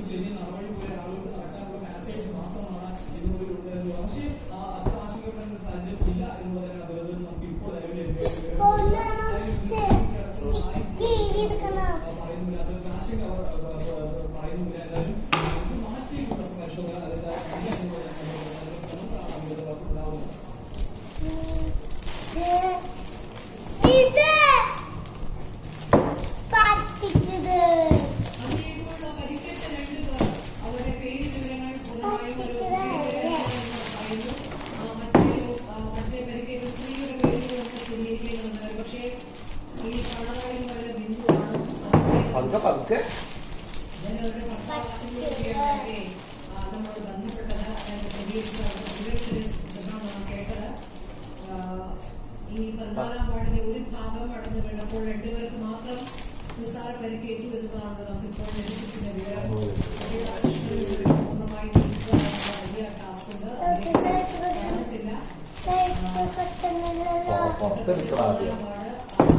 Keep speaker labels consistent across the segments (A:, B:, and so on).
A: ശരി നടപടി പോലെ ആളുകൾക്ക് നടക്കാനുള്ള പാസേജ് മാത്രമാണ് ഇതുപോലുള്ള പക്ഷേ അത്ര ആശങ്കപ്പെടുന്ന സാഹചര്യം ഇല്ല എന്ന് പറയുന്ന അധികൃതർ നമുക്ക് ഇപ്പോൾ പറയുന്നില്ല അത് ആശങ്ക പറയുന്നില്ല എന്നാലും മാറ്റിയിട്ടുള്ള പരിശോധന അതിന്റെ ശ്രമം ഉണ്ടാവുന്നത്
B: നമ്മളോട് ബന്ധപ്പെട്ടത് കേട്ടത് ഈ 14-ാം വാർഡിന്റെ ഒരു ഭാഗം അടഞ്ഞു വീണപ്പോൾ 2 പേർക്ക് മാത്രം നിസ്സാര പരിക്കേറ്റു എന്നതാണ് നമുക്കിപ്പോൾ ലഭിച്ചിരിക്കുന്ന വിവരം. പൂർണ്ണമായും വലിയ ടാസ്ക് ഉണ്ട്.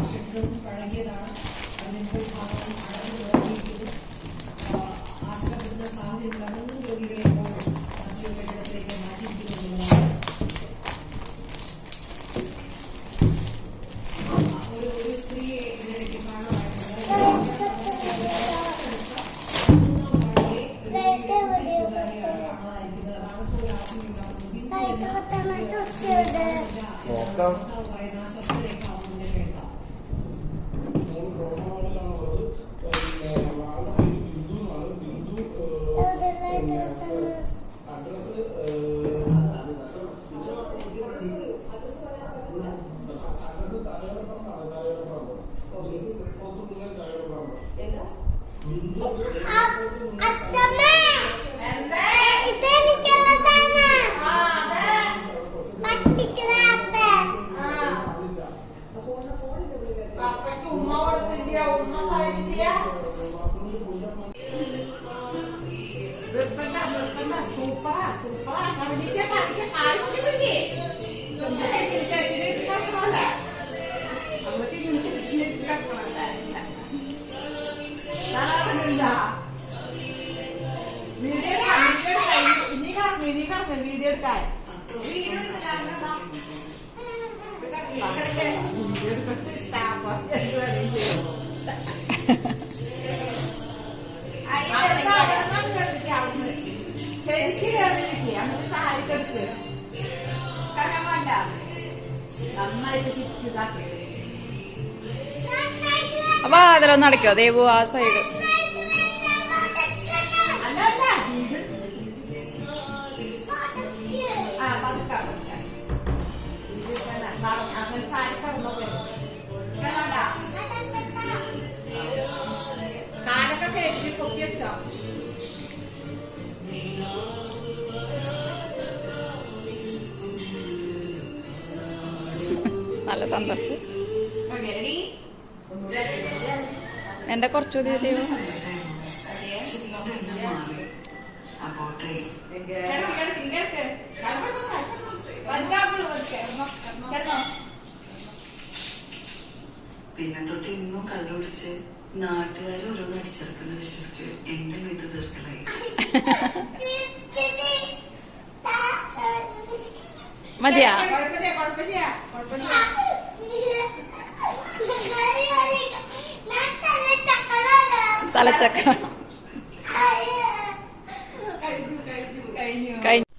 B: ഷെഡും പഴകിയതാണ്. അതിന്റെ ഭാഗം അടഞ്ഞു തുടങ്ങിയിരിക്കുന്നു. ആശങ്കപ്പെടുന്ന സാഹചര്യം 11 രോഗികളെ ഇപ്പോൾ ആശുപത്രി കെട്ടിടത്തിലേക്ക് മാറ്റിയിരിക്കുന്നതാണ്. ഒരു സ്ത്രീയെ ഇതിലേക്ക് കാണാമായിട്ടുണ്ട്.
C: അപ്പൊ അതിലൊന്നും അടയ്ക്കോ ദേവു ആ സൈഡ് നല്ല സന്തോഷം. എന്റെ കുറച്ചു ദേവു
D: പിന്നെ തൊട്ട് ഇന്നും കള്ളുപിടിച്ച് നാട്ടുകാർ ഓരോന്ന് അടിച്ചിറക്കുന്ന വിശ്വസിച്ച് എന്റെ മെയ്ത് തീർക്കലായി.
C: മതിയാ തലച്ചക്ക കഴിഞ്ഞു.